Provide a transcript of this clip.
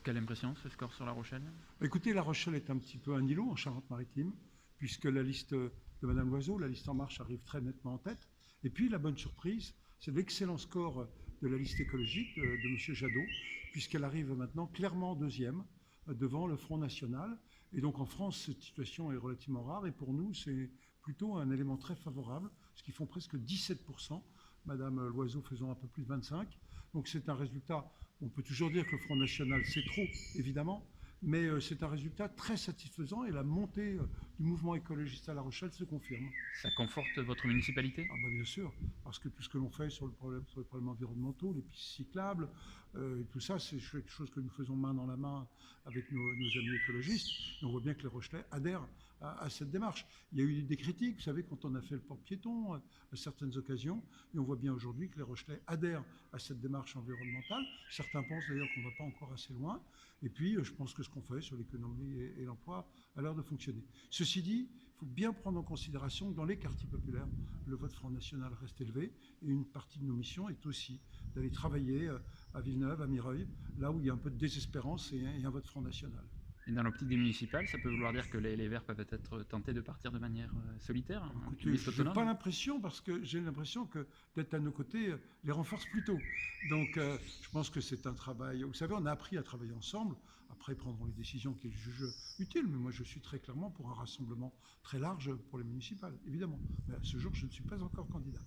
Quelle impression ce score sur La Rochelle? Écoutez, La Rochelle est un petit peu un îlot en Charente-Maritime, puisque la liste de Madame Loiseau, la liste En Marche, arrive très nettement en tête. Et puis la bonne surprise, c'est l'excellent score de la liste écologique de M. Jadot, puisqu'elle arrive maintenant clairement deuxième devant le Front National. Et donc en France, cette situation est relativement rare. Et pour nous, c'est plutôt un élément très favorable, parce qu'ils font presque 17%. Madame Loiseau faisant un peu plus de 25%. Donc c'est un résultat, on peut toujours dire que le Front National, c'est trop, évidemment, mais c'est un résultat très satisfaisant et la montée du mouvement écologiste à La Rochelle se confirme. Ça conforte votre municipalité? Ah bah bien sûr, parce que tout ce que l'on fait sur les problèmes environnementaux, les pistes cyclables, et tout ça, c'est quelque chose que nous faisons main dans la main avec nos amis écologistes. Et on voit bien que les Rochelais adhèrent à cette démarche. Il y a eu des critiques, vous savez, quand on a fait le port piéton à certaines occasions, et on voit bien aujourd'hui que les Rochelais adhèrent à cette démarche environnementale. Certains pensent d'ailleurs qu'on ne va pas encore assez loin. Et puis, je pense que ce qu'on fait sur l'économie et l'emploi a l'air de fonctionner. Ceci dit, il faut bien prendre en considération que dans les quartiers populaires, le vote Front National reste élevé. Et une partie de nos missions est aussi d'aller travailler à Villeneuve, à Mireuil, là où il y a un peu de désespérance et un vote Front National. Et dans l'optique des municipales, ça peut vouloir dire que les Verts peuvent être tentés de partir de manière solitaire, en Écoutez, liste je n'ai autonome? pas l'impression, parce que j'ai l'impression que d'être à nos côtés les renforce plutôt. Donc je pense que c'est un travail. Vous savez, on a appris à travailler ensemble. Après, ils prendront les décisions qu'ils jugent utiles. Mais moi, je suis très clairement pour un rassemblement très large pour les municipales, évidemment. Mais à ce jour, je ne suis pas encore candidat.